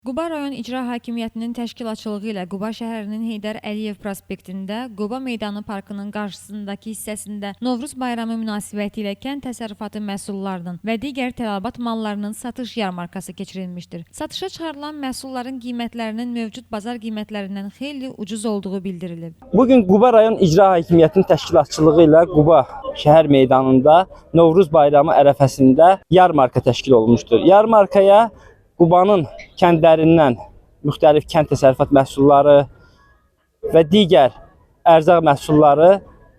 Quba rayon İcra Hakimiyyətinin təşkilatçılığı ilə Quba şəhərinin Heydər Əliyev prospektində Quba Meydanı Parkının qarşısındakı hissəsində Novruz bayramı münasibəti ilə kənd təsərrüfatı məhsullarının və digər tələbat mallarının satış yarmarkası keçirilmişdir. Satışa çıxarılan məhsulların qiymətlərinin mövcud bazar qiymətlərindən xeyli ucuz olduğu bildirilib. Bugün Quba rayon İcra Hakimiyyətinin təşkilatçılığı ilə Quba şəhər meydanında Novruz bayramı ərəfəsində yarmarka təşkil olunmuşdur. Yarmarkaya Qubanın kəndlərindən müxtəlif kənd təsərrüfat məhsulları və digər ərzaq məhsulları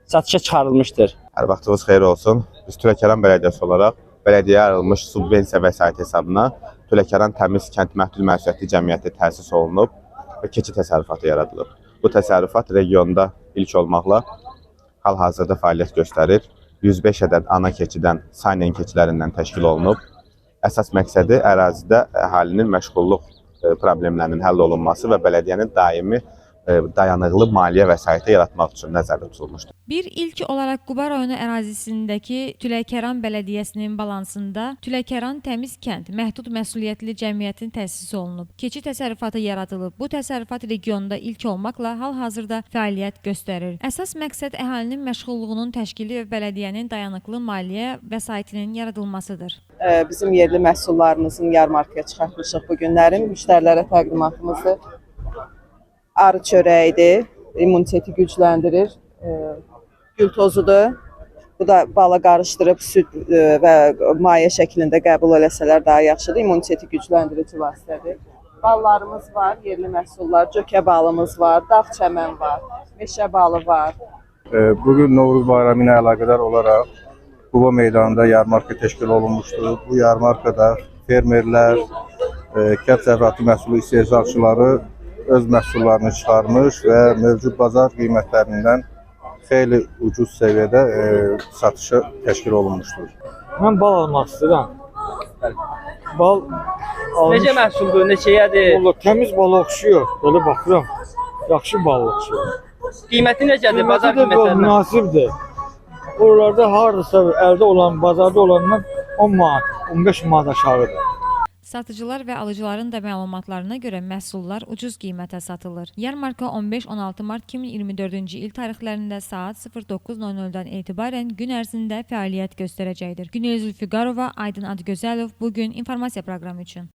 satışa çıxarılmışdır. Hər vaxtınız xeyir olsun. Biz Tüləkəran Bələdiyyəsi olaraq bələdiyyəyə ayrılmış subvensiya vəsait hesabına Tüləkəran Təmiz Kənd Məhdud Məsuliyyətli Cəmiyyəti təsis olunub və keçi təsərrüfatı yaradılıb. Bu təsərrüfat regionda ilk olmaqla hal-hazırda fəaliyyət göstərir. 105 ədəd ana keçidən Saynen keçilərindən təşkil olunub. Əsas məqsədi ərazidə əhalinin məşğulluq problemlərinin həll olunması və bələdiyyənin daimi dayanıqlı maliyyə vəsaiti yaratmaq üçün nəzərdə tutulmuşdur. Bir ilk olaraq Quba rayonu ərazisindəki Tüləkəran Bələdiyyəsinin balansında Tüləkəran Təmiz Kənd Məhdud Məsuliyyətli Cəmiyyətin təsis olunub. Keçi təsərrüfatı yaradılıb. Bu təsərrüfat regionda ilk olmaqla hal-hazırda fəaliyyət göstərir. Əsas məqsəd əhalinin məşğulluğunun təşkili və bələdiyyənin dayanıqlı maliyyə vəsaitinin yaradılmasıdır. Bizim yerli məhsullarımızın yarmarkaya çıxartmışıq bu günlərin. Müştərilərə təqdimatımızdır. Arı çörəyidir, immuniteti gücləndirir, gül tozudur. Bu da bala qarışdırıb süd və maye şəklində qəbul eləsələr daha yaxşıdır. İmmuniteti gücləndirici vasitədir. Ballarımız var, yerli məhsullar, cökə balımız var, dağ çəmən var, meşə balı var. Bugün Novruz bayramı ilə əlaqədar olaraq Quba meydanında yarmarka təşkil olunmuşdur. Bu yarmarkada fermerlər, kənd təsərrüfatı məhsulu istehsalçıları öz məhsullarını çıxarmış və mövcud bazar qiymətlərindən xeyli ucuz səviyyədə satışa təşkil olunmuşdur. Mən bal almaq istəyirəm. Bal almış. Necə məhsuldur, neçəyədir? Vallahi təmiz bala oxşuyur. Belə baxıram. Yaxşı bal oxşuyur. Qiyməti necədir, bazar Qiyməti də qiymətlərindən? münasibdir. Oralarda hardasa əldə olan, bazarda olandan 10 manat, 15 manat aşağıdır. Satıcılar və alıcıların da məlumatlarına görə məhsullar ucuz qiymətə satılır. Yarmarka 15-16 mart 2024-cü il tarixlərində saat 09:00-dan etibarən gün ərzində fəaliyyət göstərəcəkdir. Günel Zülfüqarova, Aydın Adgözəlov, bugün informasiya proqramı üçün.